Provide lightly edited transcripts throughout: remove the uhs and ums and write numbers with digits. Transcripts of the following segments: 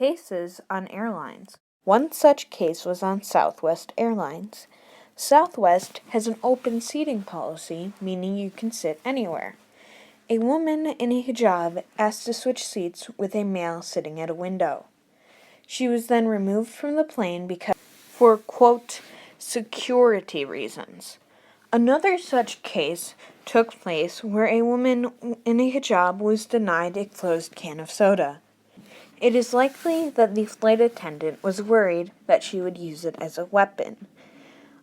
Cases on airlines. One such case was on Southwest Airlines. Southwest has an open seating policy, meaning you can sit anywhere. A woman in a hijab asked to switch seats with a male sitting at a window. She was then removed from the plane for, quote, security reasons. Another such case took place where a woman in a hijab was denied a closed can of soda. It is likely that the flight attendant was worried that she would use it as a weapon.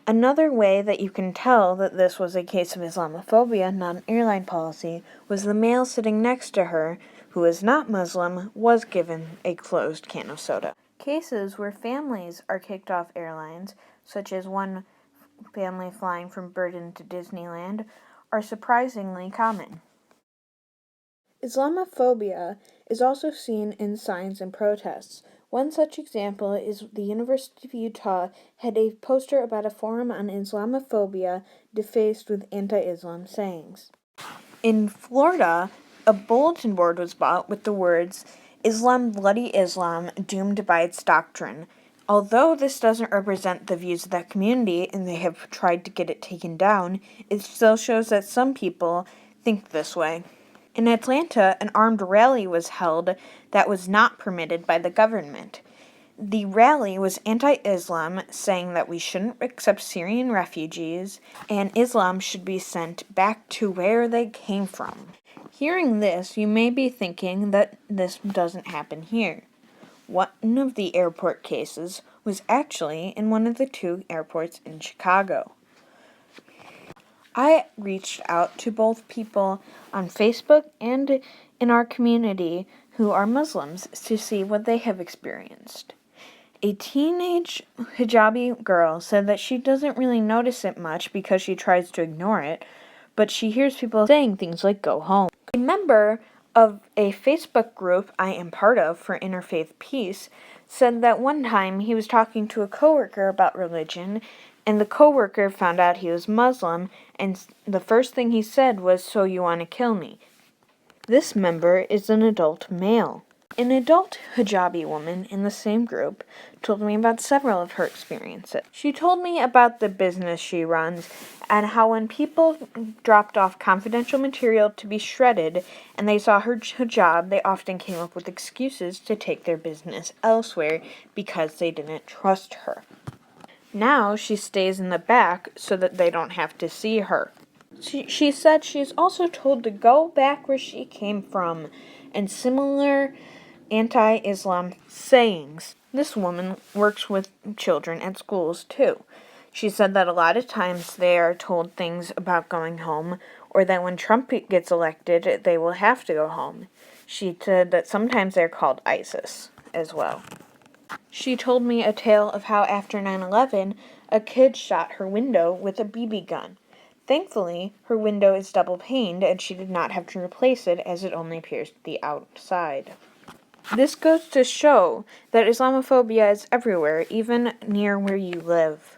Another way that you can tell that this was a case of Islamophobia, not an airline policy, was the male sitting next to her, who is not Muslim, was given a closed can of soda. Cases where families are kicked off airlines, such as one family flying from Britain to Disneyland, are surprisingly common. Islamophobia is also seen in signs and protests. One such example is the University of Utah had a poster about a forum on Islamophobia defaced with anti-Islam sayings. In Florida, a bulletin board was bought with the words, "Islam, bloody Islam, doomed by its doctrine." Although this doesn't represent the views of that community and they have tried to get it taken down, it still shows that some people think this way. In Atlanta, an armed rally was held that was not permitted by the government. The rally was anti-Islam, saying that we shouldn't accept Syrian refugees and Islam should be sent back to where they came from. Hearing this, you may be thinking that this doesn't happen here. One of the airport cases was actually in one of the two airports in Chicago. I reached out to both people on Facebook and in our community who are Muslims to see what they have experienced. A teenage hijabi girl said that she doesn't really notice it much because she tries to ignore it, but she hears people saying things like "go home." A member of a Facebook group I am part of for interfaith peace said that one time he was talking to a coworker about religion, and the coworker found out he was Muslim, and the first thing he said was, "So you want to kill me?" This member is an adult male. An adult hijabi woman in the same group told me about several of her experiences. She told me about the business she runs and how when people dropped off confidential material to be shredded and they saw her hijab, they often came up with excuses to take their business elsewhere because they didn't trust her. Now she stays in the back so that they don't have to see her. She said she's also told to go back where she came from, and similar anti-Islam sayings. This woman works with children at schools too. She said that a lot of times they are told things about going home, or that when Trump gets elected, they will have to go home. She said that sometimes they're called ISIS as well. She told me a tale of how after 9/11, a kid shot her window with a BB gun. Thankfully, her window is double-paned and she did not have to replace it as it only pierced the outside. This goes to show that Islamophobia is everywhere, even near where you live.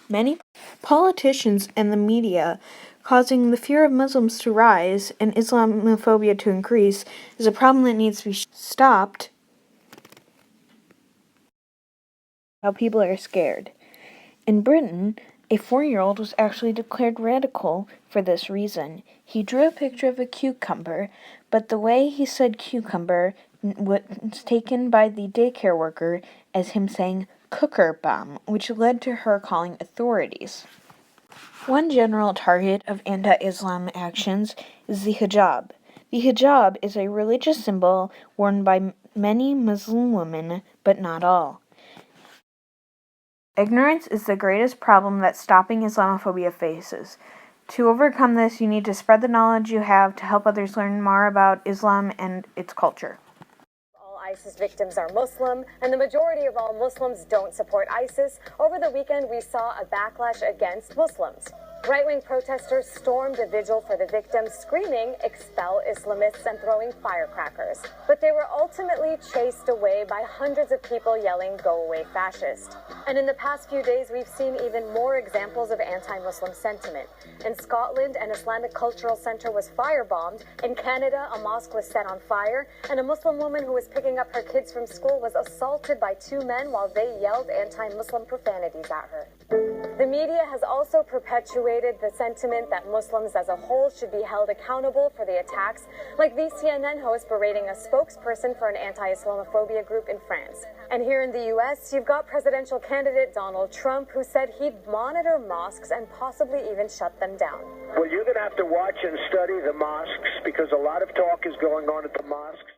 Many politicians and the media causing the fear of Muslims to rise and Islamophobia to increase is a problem that needs to be stopped. How people are scared. In Britain, a 4-year-old was actually declared radical for this reason. He drew a picture of a cucumber, but the way he said cucumber was taken by the daycare worker as him saying cooker bomb, which led to her calling authorities. One general target of anti-Islam actions is the hijab. The hijab is a religious symbol worn by many Muslim women, but not all. Ignorance is the greatest problem that stopping Islamophobia faces. To overcome this, you need to spread the knowledge you have to help others learn more about Islam and its culture. All ISIS victims are Muslim, and the majority of all Muslims don't support ISIS. Over the weekend, we saw a backlash against Muslims. Right-wing protesters stormed a vigil for the victims, screaming, "Expel Islamists," and throwing firecrackers. But they were ultimately chased away by hundreds of people yelling, "Go away, fascist." And in the past few days, we've seen even more examples of anti-Muslim sentiment. In Scotland, an Islamic cultural center was firebombed. In Canada, a mosque was set on fire. And a Muslim woman who was picking up her kids from school was assaulted by two men while they yelled anti-Muslim profanities at her. The media has also perpetuated the sentiment that Muslims as a whole should be held accountable for the attacks, like the CNN host berating a spokesperson for an anti-Islamophobia group in France. And here in the U.S., you've got presidential candidate Donald Trump, who said he'd monitor mosques and possibly even shut them down. Well, you're going to have to watch and study the mosques because a lot of talk is going on at the mosques.